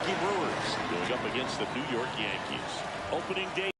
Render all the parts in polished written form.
The Brewers going up against the New York Yankees. Opening day.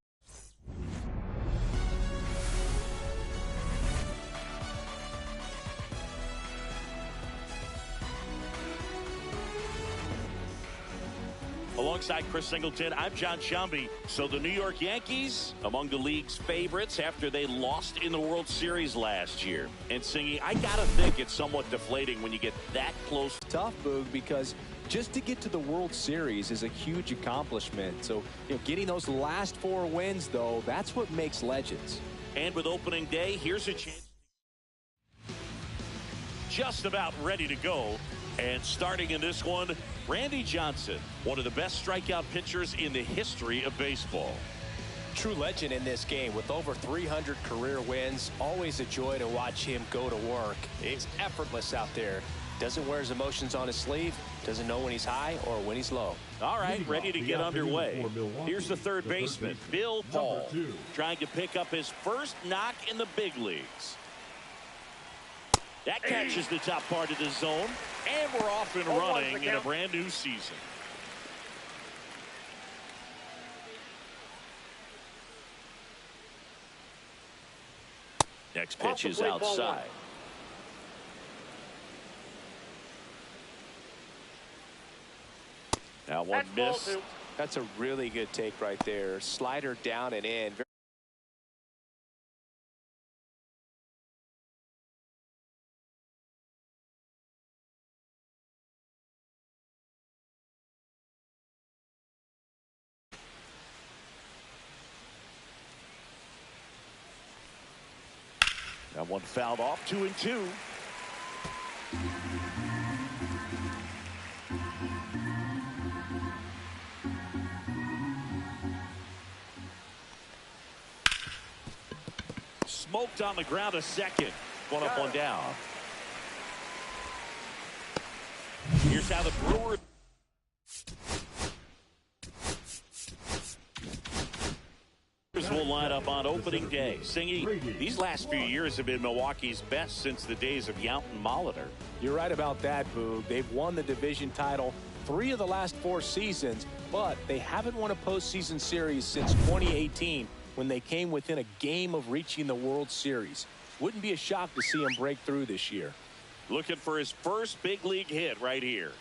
Alongside Chris Singleton, I'm John Shambi. So the New York Yankees among the league's favorites after they lost in the World Series last year. And Singy, I gotta think it's somewhat deflating when you get that close. Tough, Boog, because just to get to the World Series is a huge accomplishment. So, getting those last 4 wins, though, that's what makes legends. And with opening day, here's a chance. Just about ready to go. And starting in this one, Randy Johnson, one of the best strikeout pitchers in the history of baseball. True legend in this game with over 300 career wins. Always a joy to watch him go to work. He's effortless out there. Doesn't wear his emotions on his sleeve. Doesn't know when he's high or when he's low. All right, ready to get underway. Here's the third baseman, Bill Paul, trying to pick up his first knock in the big leagues. That catches the top part of the zone, and we're off and running in a brand new season. Next pitch is outside. Now one miss. That's a really good take right there. Slider down and in. That one fouled off, 2-2. Smoked on the ground a second. One up, one down. Here's how the Brewers. Will line up on opening day. Singy, these last few years have been Milwaukee's best since the days of Yount and Molitor. You're right about that, Boog. They've won the division title 3 of the last 4 seasons, but they haven't won a postseason series since 2018 when they came within a game of reaching the World Series. Wouldn't be a shock to see him break through this year. Looking for his first big league hit right here.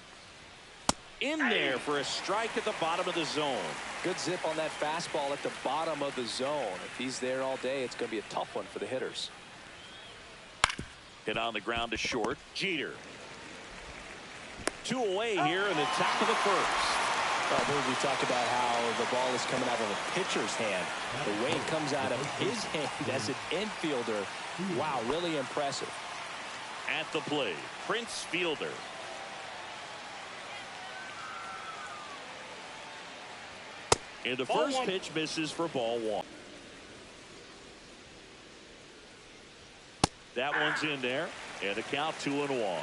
In there for a strike at the bottom of the zone. Good zip on that fastball at the bottom of the zone. If he's there all day, it's going to be a tough one for the hitters. Hit on the ground to short. Jeter. 2 away here in the top of the first. We talked about how the ball is coming out of a pitcher's hand. The way it comes out of his hand as an infielder. Wow, really impressive. At the plate, Prince Fielder. And the first pitch misses for ball 1. That one's in there, and a count 2-1.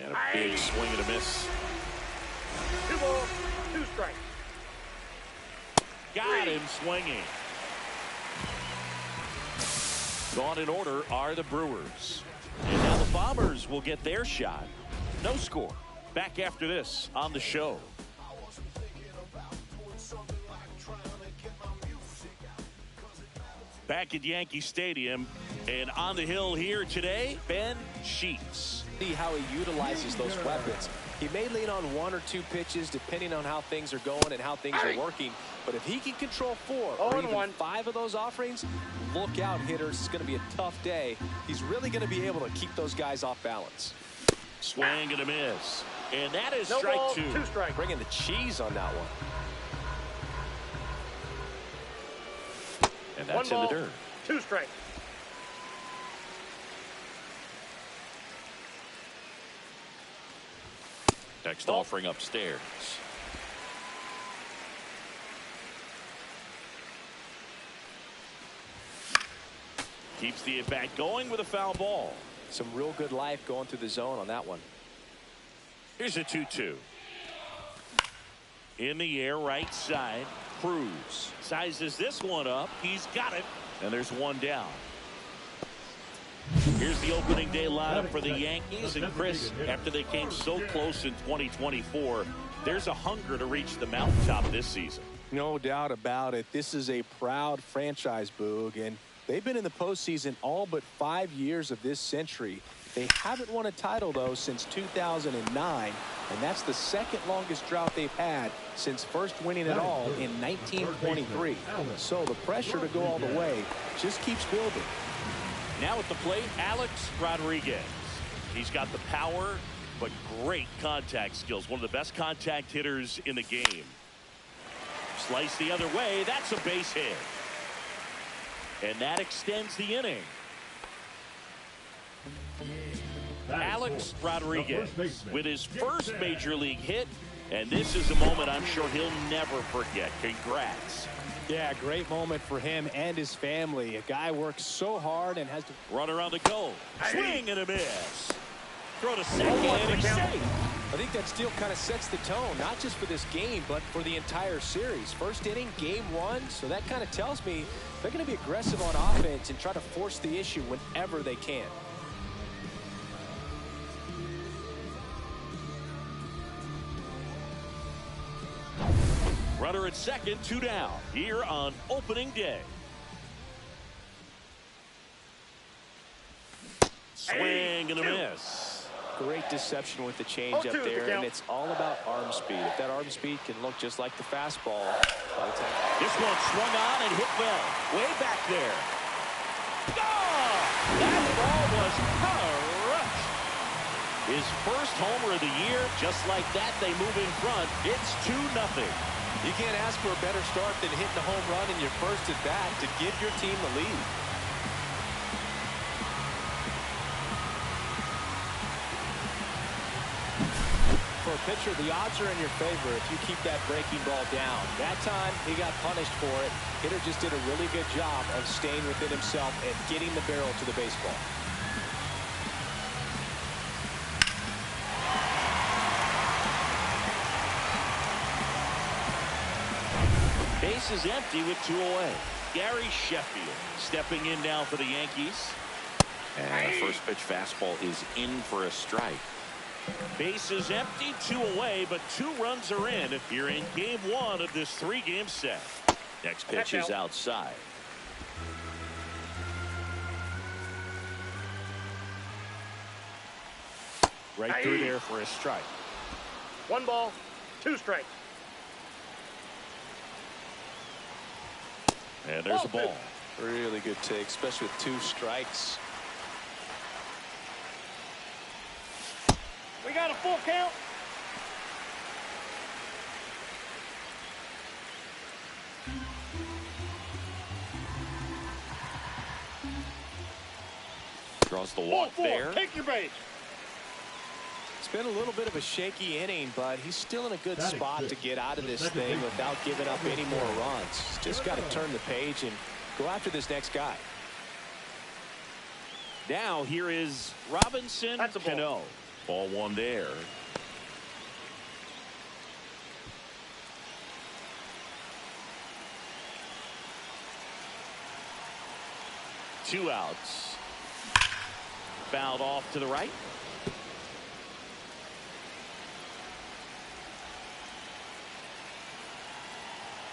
And a big swing and a miss. 2 balls, 2 strikes. Got him swinging. Gone in order are the Brewers. And now the Bombers will get their shot. No score. Back after this on the show. Back at Yankee Stadium, and on the hill here today, Ben Sheets. See how he utilizes those weapons. He may lean on 1 or 2 pitches depending on how things are going and how things are working. But if he can control 4 or even 5 of those offerings, look out, hitters. It's going to be a tough day. He's really going to be able to keep those guys off balance. Swing and a miss. And that is No strike ball, 2. 2 strikes. Bringing the cheese on that one. And that's 1 in ball, the dirt. 2 strikes. Next offering upstairs. Keeps the at-bat going with a foul ball. Some real good life going through the zone on that one. Here's a 2-2. In the air, right side. Cruz sizes this one up. He's got it. And there's one down. Here's the opening day lineup for the Yankees. And Chris, after they came so close in 2024, there's a hunger to reach the mountaintop this season. No doubt about it. This is a proud franchise, Boog, and they've been in the postseason all but 5 years of this century. They haven't won a title, though, since 2009, and that's the second longest drought they've had since first winning it all in 1923. So the pressure to go all the way just keeps building. Now at the plate, Alex Rodriguez. He's got the power, but great contact skills. One of the best contact hitters in the game. Slice the other way. That's a base hit. And that extends the inning. Alex Rodriguez with his first major league hit. And this is a moment I'm sure he'll never forget. Congrats. Yeah, great moment for him and his family. A guy works so hard and has to... Runner on the goal. Swing and a miss. Throw to second and he's safe. I think that steal kind of sets the tone, not just for this game, but for the entire series. First inning, game one, so that kind of tells me they're going to be aggressive on offense and try to force the issue whenever they can. Runner at second, 2 down, here on opening day. Swing and a miss. Great deception with the change up there, and it's all about arm speed. If that arm speed can look just like the fastball. This one swung on and hit well. Way back there. Oh! That ball was crushed. His first homer of the year. Just like that, they move in front. It's 2-0. You can't ask for a better start than hitting a home run in your first at bat to give your team the lead. For a pitcher, the odds are in your favor if you keep that breaking ball down. That time, he got punished for it. Hitter just did a really good job of staying within himself and getting the barrel to the baseball. Base is empty with 2 away. Gary Sheffield stepping in now for the Yankees. And the first pitch fastball is in for a strike. Base is empty, 2 away, but 2 runs are in. You're in game 1 of this 3-game set. Next pitch is outside. Right through there for a strike. 1 ball, 2 strikes. And there's a ball. Really good take, especially with 2 strikes. We got a full count. Draws the walk there. Take your base. It's been a little bit of a shaky inning, but he's still in a good spot to get out of this thing without giving up any more runs. He's just got to turn the page and go after this next guy. Now here is Robinson Cano. Ball 1 there. Two outs. Fouled off to the right.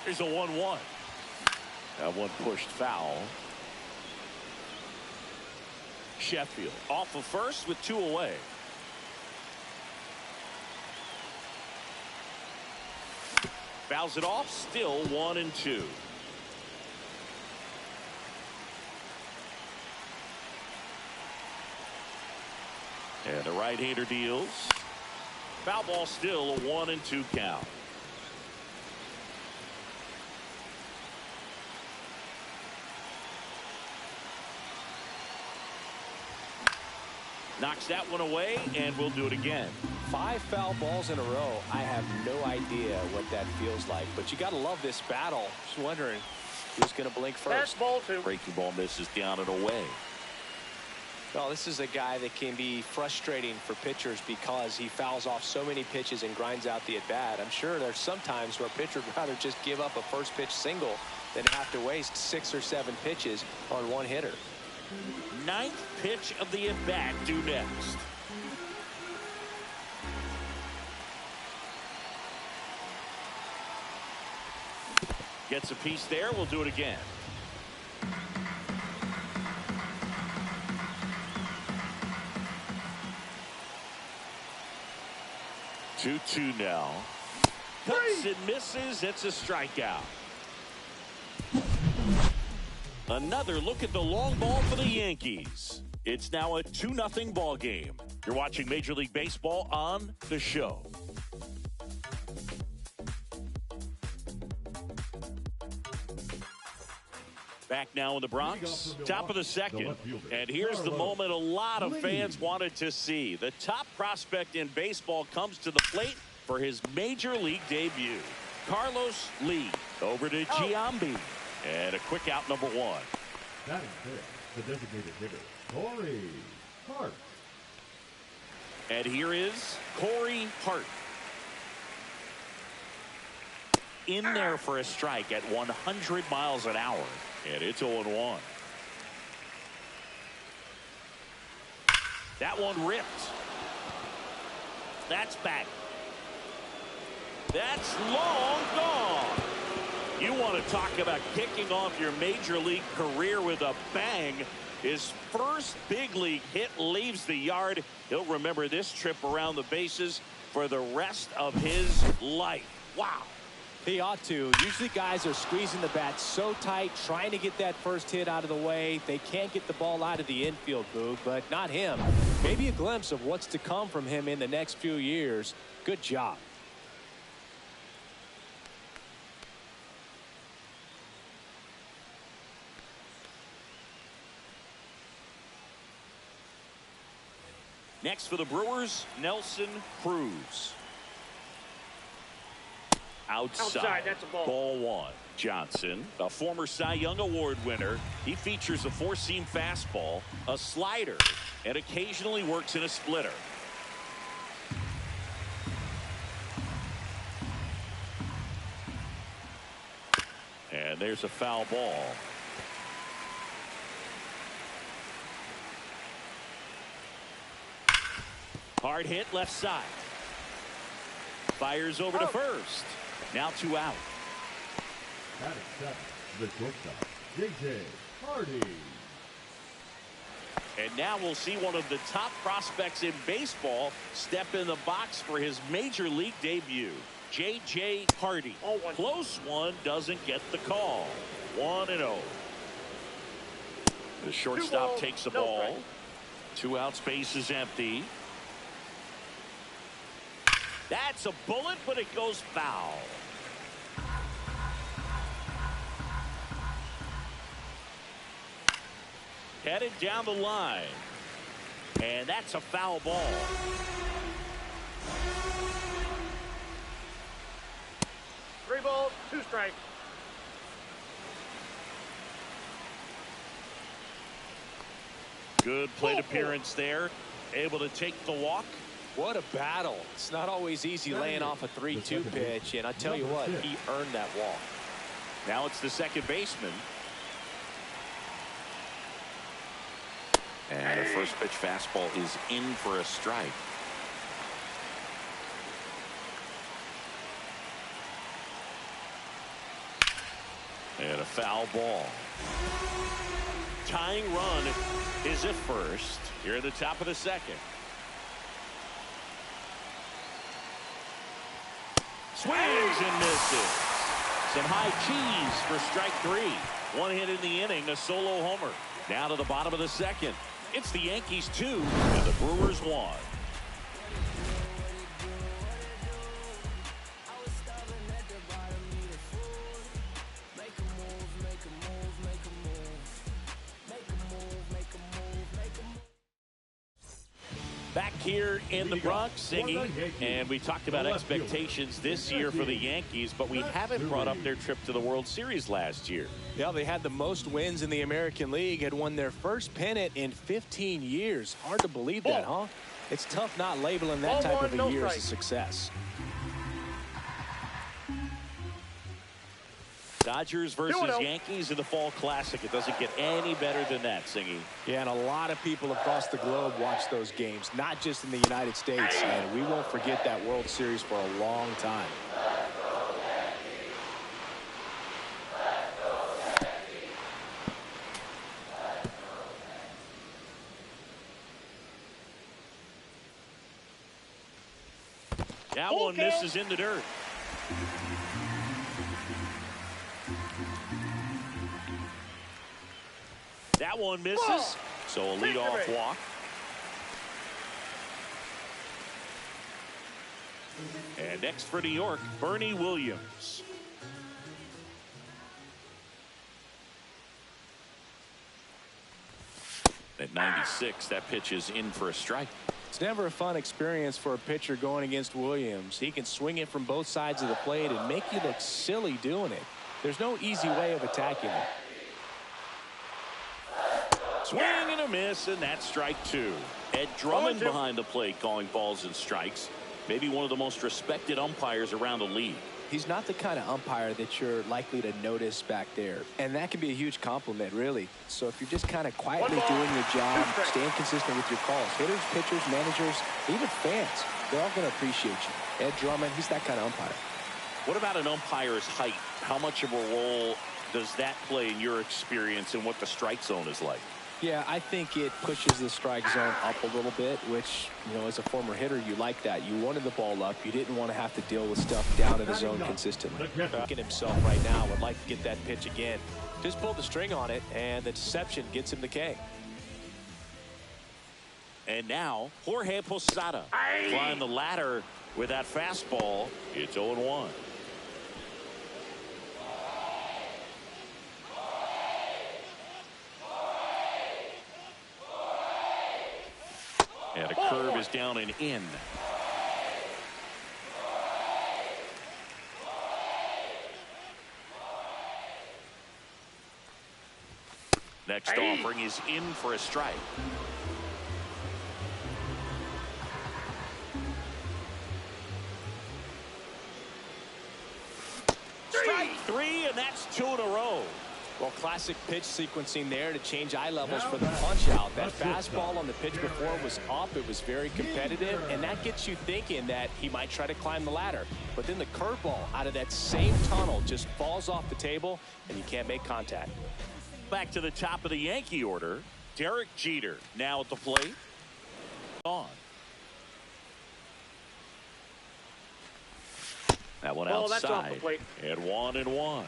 Here's a 1-1. That one pushed foul. Sheffield off of first with 2 away. Fouls it off, still 1-2. And the right-hander deals. Foul ball, still a 1-2 count. Knocks that one away, and we'll do it again. 5 foul balls in a row. I have no idea what that feels like, but you got to love this battle. Just wondering who's going to blink first. That's ball 2. Breaking ball misses down and away. Well, this is a guy that can be frustrating for pitchers because he fouls off so many pitches and grinds out the at-bat. I'm sure there's some times where a pitcher would rather just give up a first pitch single than have to waste 6 or 7 pitches on one hitter. ninth pitch of the at-bat due next. Gets a piece there. We'll do it again. 2-2 now. Cuts and misses. It's a strikeout. Another look at the long ball for the Yankees. It's now a 2-0 ball game. You're watching Major League Baseball on The Show. Back now in the Bronx, top of the second. And here's the moment a lot of fans wanted to see. The top prospect in baseball comes to the plate for his Major League debut. Carlos Lee over to Giambi. And a quick out, number one. That is the designated hitter, Corey Hart. And here is Corey Hart. In there for a strike at 100 miles an hour. And it's 0-1. That one ripped. That's back. That's long gone. You want to talk about kicking off your Major League career with a bang. His first big league hit leaves the yard. He'll remember this trip around the bases for the rest of his life. Wow. He ought to. Usually guys are squeezing the bat so tight, trying to get that first hit out of the way. They can't get the ball out of the infield, Boog, but not him. Maybe a glimpse of what's to come from him in the next few years. Good job. Next for the Brewers, Nelson Cruz. Outside. That's a ball. Ball one. Johnson, a former Cy Young Award winner. He features a four-seam fastball, a slider, and occasionally works in a splitter. And there's a foul ball. Hard hit left side. Fires over to first. Now 2 out. That is the shortstop, J.J. Hardy. And now we'll see one of the top prospects in baseball step in the box for his Major League debut. J.J. Hardy. Close one, doesn't get the call. 1-0. The shortstop takes the ball. 2 out, space is empty. That's a bullet, but it goes foul. Headed down the line. And that's a foul ball. Three balls, 2 strikes. Good plate appearance there. Able to take the walk. What a battle. It's not always easy laying off a 3-2 pitch, and I tell you what, he earned that walk. Now it's the second baseman. And a first pitch fastball is in for a strike. And a foul ball. Tying run is at first. Here at the top of the second. Swings and misses. Some high cheese for strike 3. 1 hit in the inning, a solo homer. Now to the bottom of the second. It's the Yankees 2 and the Brewers 1. Back here in the Bronx singing, and we talked about expectations this year for the Yankees, but we haven't brought up their trip to the World Series last year. Yeah, they had the most wins in the American League, had won their first pennant in 15 years. Hard to believe that, huh? It's tough not labeling that type of a year as a success. Dodgers versus Yankees in the Fall Classic. It doesn't get any better than that, Singy. Yeah, and a lot of people across the globe watch those games, not just in the United States. And we won't forget that World Series for a long time. That one misses in the dirt. That one misses. So a leadoff walk. And next for New York, Bernie Williams. At 96, that pitch is in for a strike. It's never a fun experience for a pitcher going against Williams. He can swing it from both sides of the plate and make you look silly doing it. There's no easy way of attacking it. Swing and a miss, and that's strike two. Ed Drummond behind the plate calling balls and strikes. Maybe one of the most respected umpires around the league. He's not the kind of umpire that you're likely to notice back there. And that can be a huge compliment, really. So if you're just kind of quietly doing your job, staying consistent with your calls, hitters, pitchers, managers, even fans, they're all going to appreciate you. Ed Drummond, he's that kind of umpire. What about an umpire's height? How much of a role does that play in your experience and what the strike zone is like? Yeah, I think it pushes the strike zone up a little bit, which, you know, as a former hitter, you like that. You wanted the ball up. You didn't want to have to deal with stuff down in the zone consistently. Back in himself right now would like to get that pitch again. Just pulled the string on it, and the deception gets him the K. And now, Jorge Posada climbing the ladder with that fastball. It's 0-1. And a curve is down and in. Next offering is in for a strike. Strike three, and that's two in a row. Well, classic pitch sequencing there to change eye levels for the punch out. That fastball on the pitch before was up. It was very competitive, and that gets you thinking that he might try to climb the ladder. But then the curveball out of that same tunnel just falls off the table, and you can't make contact. Back to the top of the Yankee order. Derek Jeter now at the plate. On. That one outside. That's off the plate. And 1-1.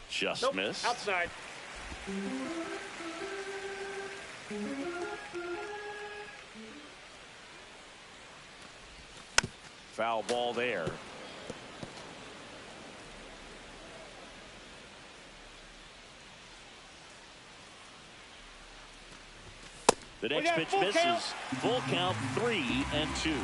Just missed. Outside. Foul ball there. The next pitch misses. Full count, 3-2.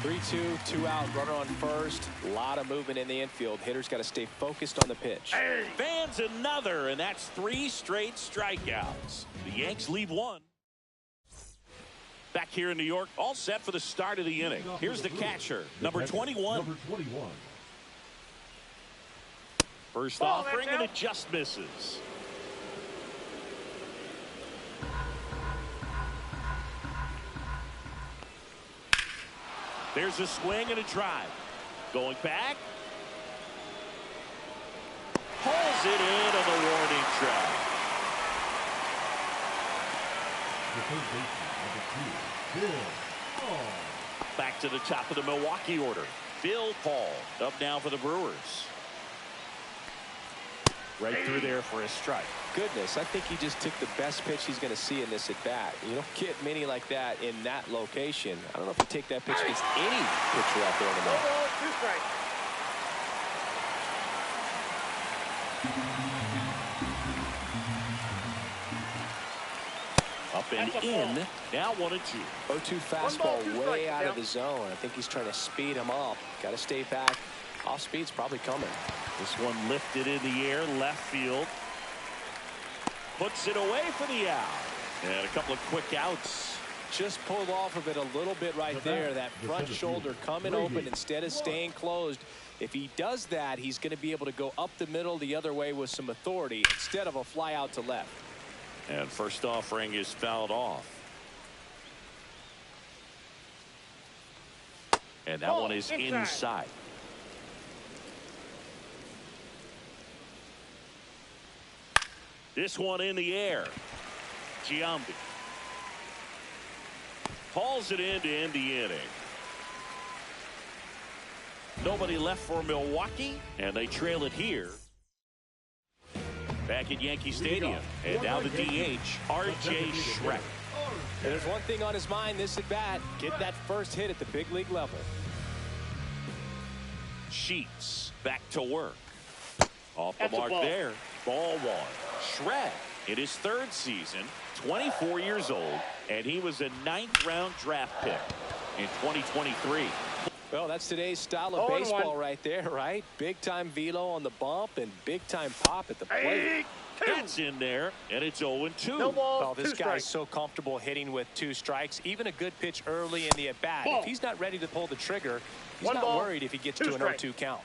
3-2, 2 out, runner on first. A lot of movement in the infield. Hitters got to stay focused on the pitch. Fans another, and that's 3 straight strikeouts. The Yanks lead 1. Back here in New York, all set for the start of the inning. Here's the catcher, number 21. First offering, and it just misses. There's a swing and a drive. Going back. Pulls it in on the warning track. Back to the top of the Milwaukee order. Bill Paul up now for the Brewers. Right through there for a strike. Goodness, I think he just took the best pitch he's going to see in this at bat. You don't get many like that in that location. I don't know if you take that pitch against any pitcher out there in the middle. 2 strikes. Up and in. Now 1-2. 0-2 fastball way out of the zone. I think he's trying to speed him up. Got to stay back. Off speed's probably coming. This one lifted in the air, left field. Puts it away for the out. And a couple of quick outs. just pulled off of it a little bit right there. That front shoulder coming open instead of staying closed. If he does that, he's going to be able to go up the middle the other way with some authority instead of a fly out to left. And first offering is fouled off. And that one is inside. This one in the air. Giambi hauls it in to end the inning. Nobody left for Milwaukee, and they trail it here. Back at Yankee Stadium, and now the DH, R.J. Schreck. And there's one thing on his mind this at bat, get that first hit at the big league level. Sheets back to work. Off the mark there. Ball one. Schreck in his third season, 24 years old, and he was a 9th-round draft pick in 2023. Well, that's today's style of baseball right there, right? Big-time velo on the bump and big-time pop at the plate. That's in there, and it's 0-2. No ball, well, this guy's so comfortable hitting with 2 strikes. Even a good pitch early in the at-bat. If he's not ready to pull the trigger, he's not worried if he gets to an 0-2 count.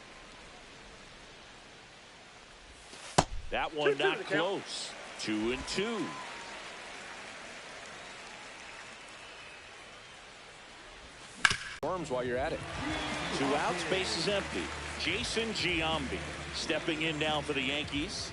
That one not close. 2-2. Worms while you're at it. 2 outs, base is empty. Jason Giambi stepping in now for the Yankees.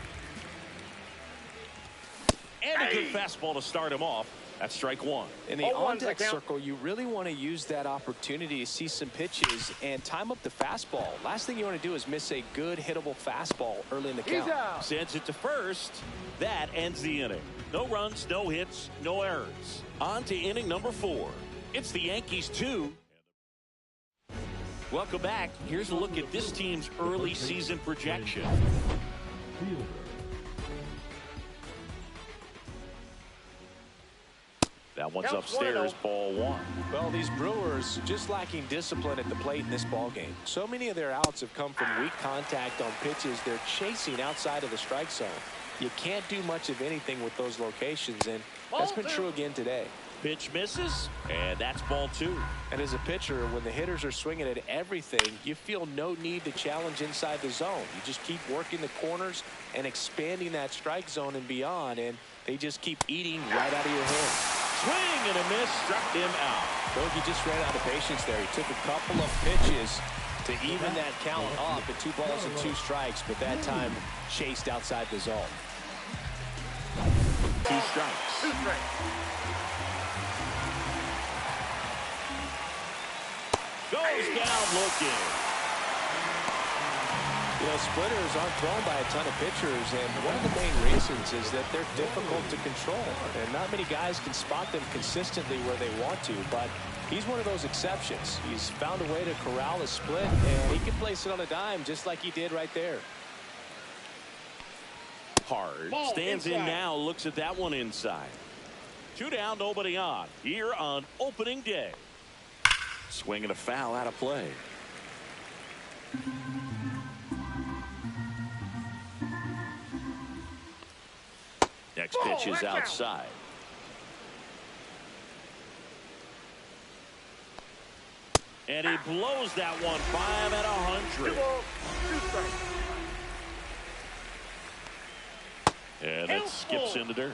And a good fastball to start him off. That's strike 1. In the on-deck circle, you really want to use that opportunity to see some pitches and time up the fastball. Last thing you want to do is miss a good hittable fastball early in the count. Sends it to first. That ends the inning. No runs, no hits, no errors. On to inning number 4. It's the Yankees 2. Welcome back. Here's a look at this team's early season projection. That one's upstairs, ball 1. Well, these Brewers just lacking discipline at the plate in this ball game. So many of their outs have come from weak contact on pitches they're chasing outside of the strike zone. You can't do much of anything with those locations, and that's been true again today. Pitch misses, and that's ball 2. And as a pitcher, when the hitters are swinging at everything, you feel no need to challenge inside the zone. You just keep working the corners and expanding that strike zone and beyond, and they just keep eating right out of your hands. Swing and a miss, struck him out. Bogey just ran out of patience there. He took a couple of pitches to even that count up at 2 balls and 2 strikes, but that time chased outside the zone. 2 strikes. 2 strikes. Goes down looking. You know, splitters aren't thrown by a ton of pitchers, and one of the main reasons is that they're difficult to control. And not many guys can spot them consistently where they want to, but he's one of those exceptions. He's found a way to corral a split, and he can place it on a dime just like he did right there. Hard. Stands in now, looks at that one inside. 2 down, nobody on. Here on opening day. Swing and a foul out of play. Next pitch is outside. And he blows that one 5 at 100. 2 balls, 2 strikes. And it skips in the dirt.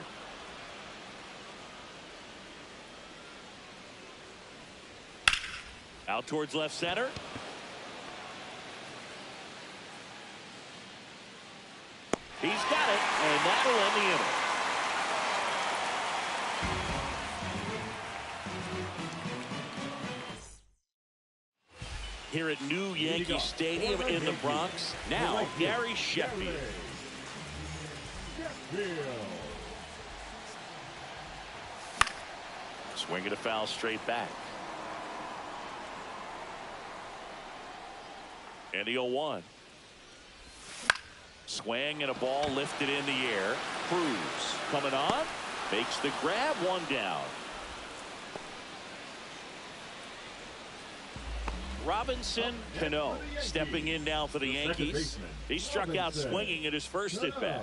Out towards left center. He's got it, and that'll end the inning. Here at new Yankee Stadium in the Bronx, now Gary Sheffield. Swinging a foul straight back. And the 0-1. Swing and a ball lifted in the air. Cruz coming on. Makes the grab, 1 down. Robinson Cano stepping in now for the Yankees. He struck out swinging at his first at bat.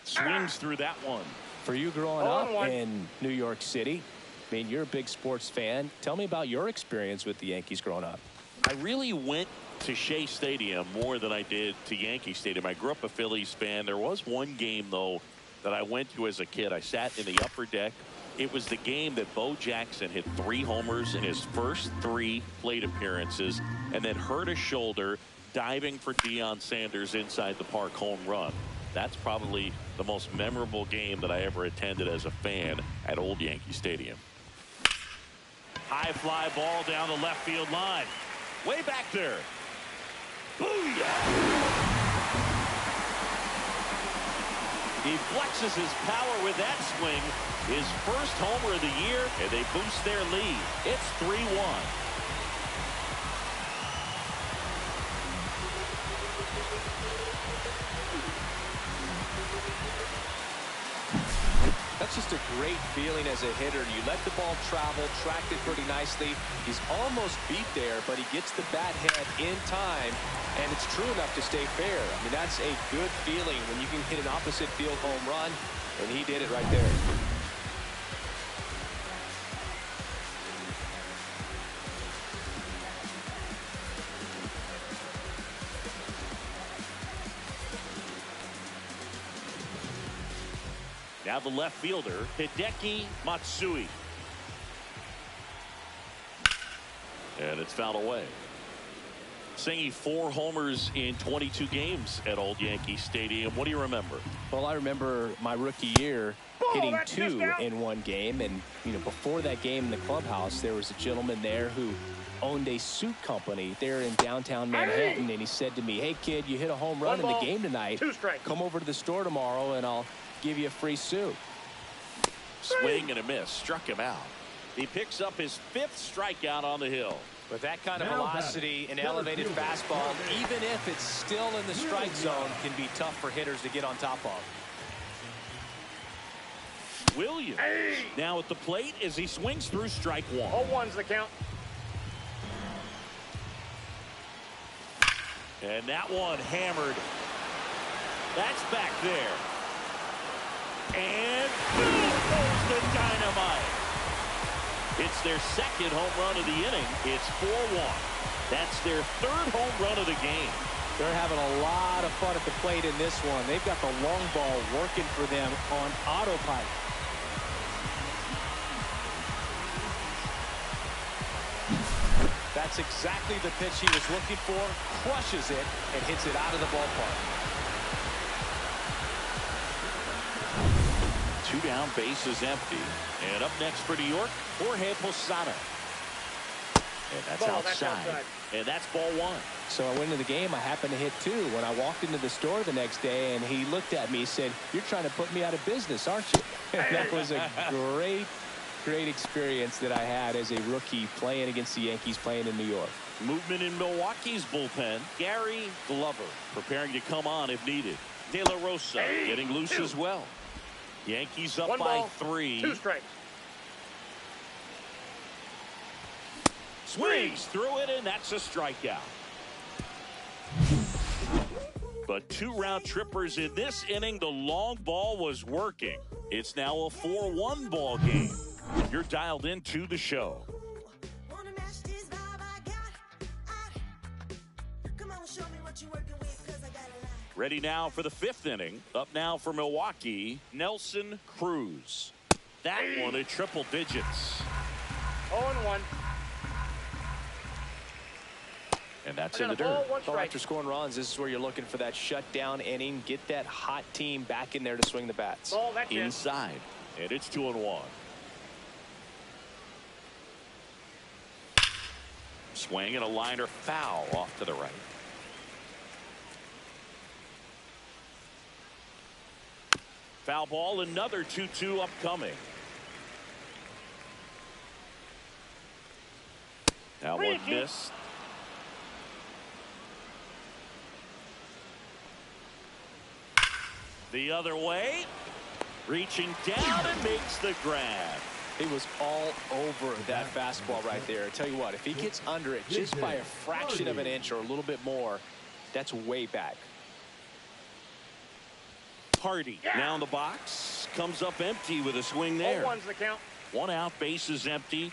Swings through that one. For you growing up in New York City, I mean, you're a big sports fan. Tell me about your experience with the Yankees growing up. I really went to Shea Stadium more than I did to Yankee Stadium. I grew up a Phillies fan. There was one game, though, that I went to as a kid. I sat in the upper deck. It was the game that Bo Jackson hit 3 homers in his first 3 plate appearances and then hurt his shoulder diving for Deion Sanders inside the park home run. That's probably the most memorable game that I ever attended as a fan at Old Yankee Stadium. High fly ball down the left field line. Way back there. Booyah! He flexes his power with that swing. His first homer of the year, and they boost their lead. It's 3-1. That's just a great feeling as a hitter. You let the ball travel, tracked it pretty nicely. He's almost beat there, but he gets the bat head in time, and it's true enough to stay fair. I mean, that's a good feeling when you can hit an opposite field home run, and he did it right there. Now the left fielder, Hideki Matsui. And it's fouled away. Singing 4 homers in 22 games at Old Yankee Stadium. What do you remember? Well, I remember my rookie year hitting 2 in one game. And, you know, before that game in the clubhouse, there was a gentleman there who owned a suit company there in downtown Manhattan. And he said to me, "Hey, kid, you hit a home run in the game tonight. 2 strikes. Come over to the store tomorrow and I'll give you a free suit." Swing and a miss. Struck him out. He picks up his 5th strikeout on the hill. With that kind of velocity and elevated fastball, even if it's still in the strike zone, can be tough for hitters to get on top of. Williams now at the plate as he swings through strike 1. 0-1's the count. And that one hammered. That's back there. And boom goes the dynamite. It's their 2nd home run of the inning. It's 4-1. That's their 3rd home run of the game. They're having a lot of fun at the plate in this one. They've got the long ball working for them on autopilot. That's exactly the pitch he was looking for. Crushes it and hits it out of the ballpark. 2 down, base is empty. And up next for New York, Jorge Posada. And that's outside. And that's ball 1. So I went into the game. I happened to hit 2 when I walked into the store the next day, and he looked at me and said, "You're trying to put me out of business, aren't you?" And that was a great experience that I had as a rookie playing against the Yankees, playing in New York. Movement in Milwaukee's bullpen. Gary Glover preparing to come on if needed. De La Rosa getting loose as well. Yankees up by 3. 2 strikes. Swings through it, and that's a strikeout. But 2 round trippers in this inning. The long ball was working. It's now a 4-1 ball game. You're dialed into the show. Ready now for the 5th inning. Up now for Milwaukee, Nelson Cruz. That one at triple digits. 0-1. And that's in the dirt. Well, after scoring runs, this is where you're looking for that shutdown inning. Get that hot team back in there to swing the bats. Ball, that's inside. And it's 2-1. Swing and a liner foul off to the right. Foul ball, another 2-2 upcoming. Now one missed. The other way. Reaching down and makes the grab. He was all over that fastball right there. I tell you what, if he gets under it just by a fraction of an inch or a little bit more, that's way back. Hardy now in the box, comes up empty with a swing there. 0-1's the count. 1 out, bases empty.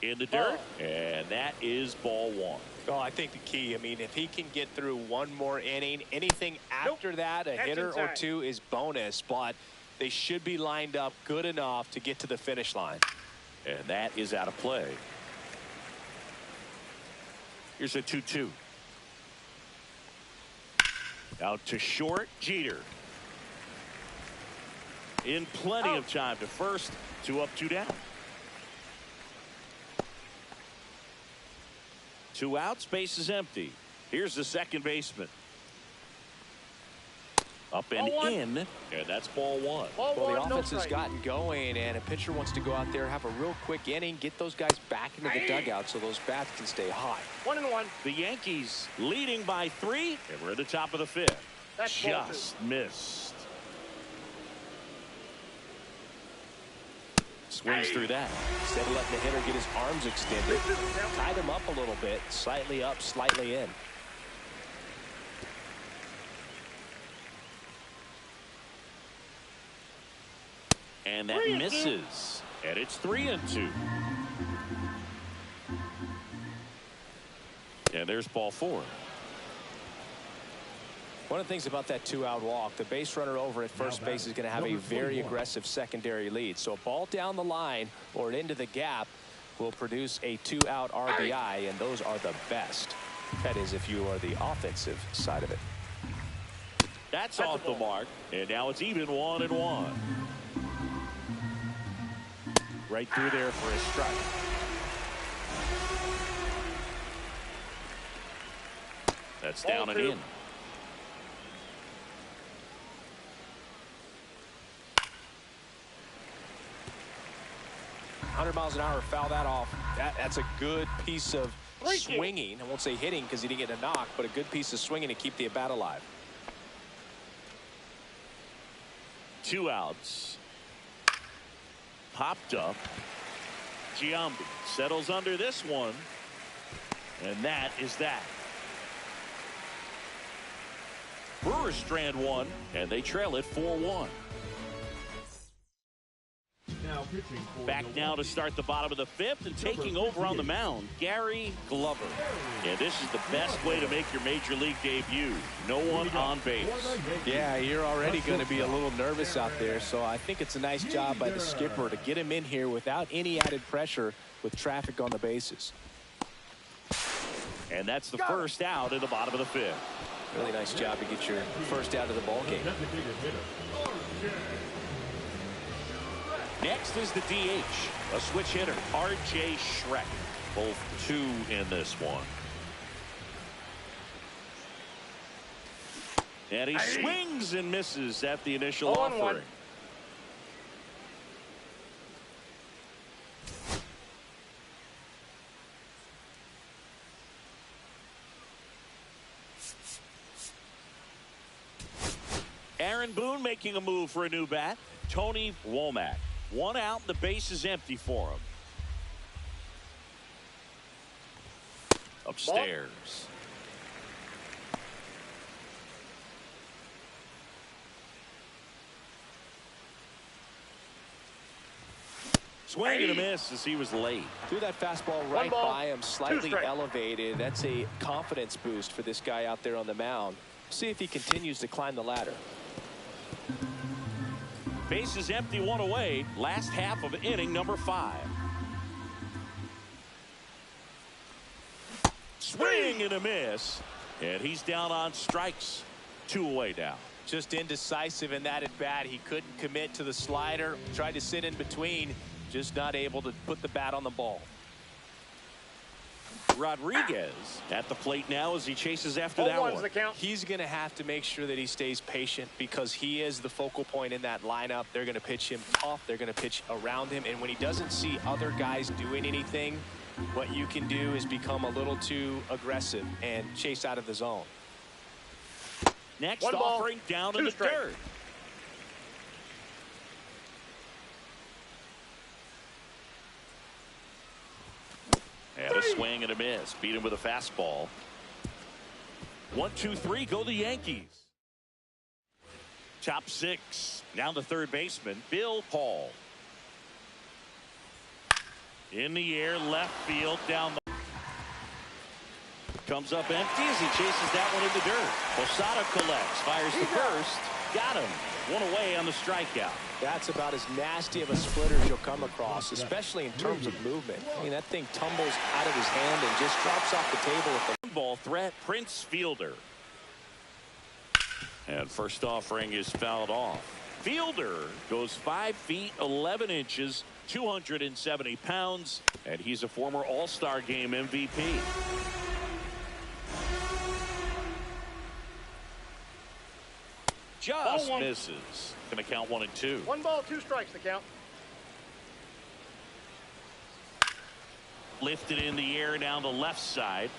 In the dirt, and that is ball 1. Oh, I think the key, I mean, if he can get through one more inning, anything after that, a hitter or two is bonus, but they should be lined up good enough to get to the finish line. And that is out of play. Here's a 2-2. Out to short, Jeter. In plenty of time to first, 2 up, 2 down. 2 outs, base is empty. Here's the second baseman. Up and in, and that's ball 1. Well, the offense has gotten going, and a pitcher wants to go out there, have a real quick inning, get those guys back into the dugout so those bats can stay hot. 1-1. The Yankees leading by 3, and we're at the top of the 5th. That's just missed. Swings through that. Instead of letting the hitter get his arms extended, tied him up a little bit, slightly up, slightly in. And that misses. And it's 3-2. And there's ball 4. One of the things about that 2-out walk, the base runner over at first base is going to have a very aggressive secondary lead. So a ball down the line or into the gap will produce a 2-out RBI, and those are the best. That is, if you are the offensive side of it. That's off the mark, and now it's even 1-1. Right through there for a strike. That's down and in. 100 miles an hour, foul that off. That's a good piece of swinging. I won't say hitting because he didn't get a knock, but a good piece of swinging to keep the at-bat alive. 2 outs. Popped up. Giambi settles under this one. And that is that. Brewers strand 1, and they trail it 4-1. Back now to start the bottom of the 5th, and taking over on the mound, Gary Glover. And this is the best way to make your major league debut. No one on base. Yeah, you're already going to be a little nervous out there, so I think it's a nice job by the skipper to get him in here without any added pressure with traffic on the bases. And that's the first out in the bottom of the 5th. Really nice job to get your first out of the ball game. Next is the DH, a switch hitter, R.J. Schreck. Both 2 in this one. And he swings and misses at the initial offering. Aaron Boone making a move for a new bat. Tony Womack. 1 out, the base is empty for him. Upstairs. Swing and a miss as he was late. Threw that fastball right by him, slightly elevated. That's a confidence boost for this guy out there on the mound. See if he continues to climb the ladder. Base is empty, 1 away. Last half of inning number 5. Swing and a miss. And he's down on strikes. 2 away now. Just indecisive in that at bat. He couldn't commit to the slider. Tried to sit in between. Just not able to put the bat on the ball. Rodriguez at the plate now as he chases after that one. He's going to have to make sure that he stays patient because he is the focal point in that lineup. They're going to pitch him tough. They're going to pitch around him. And when he doesn't see other guys doing anything, what you can do is become a little too aggressive and chase out of the zone. Next offering down in the dirt. And a swing and a miss. Beat him with a fastball. 1, 2, 3, go the Yankees. Top 6. Now the third baseman, Bill Paul. In the air, left field, down the. Comes up empty as he chases that one in the dirt. Posada collects, fires the first. Got him. One away on the strikeout. That's about as nasty of a splitter as you'll come across, especially in terms of movement. I mean, that thing tumbles out of his hand and just drops off the table with the ball threat. Prince Fielder. And first offering is fouled off. Fielder goes 5 feet 11 inches, 270 pounds, and he's a former All-Star Game MVP. Just misses. Going to count 1 and 2. 1 ball, 2 strikes to count. Lifted in the air down the left side.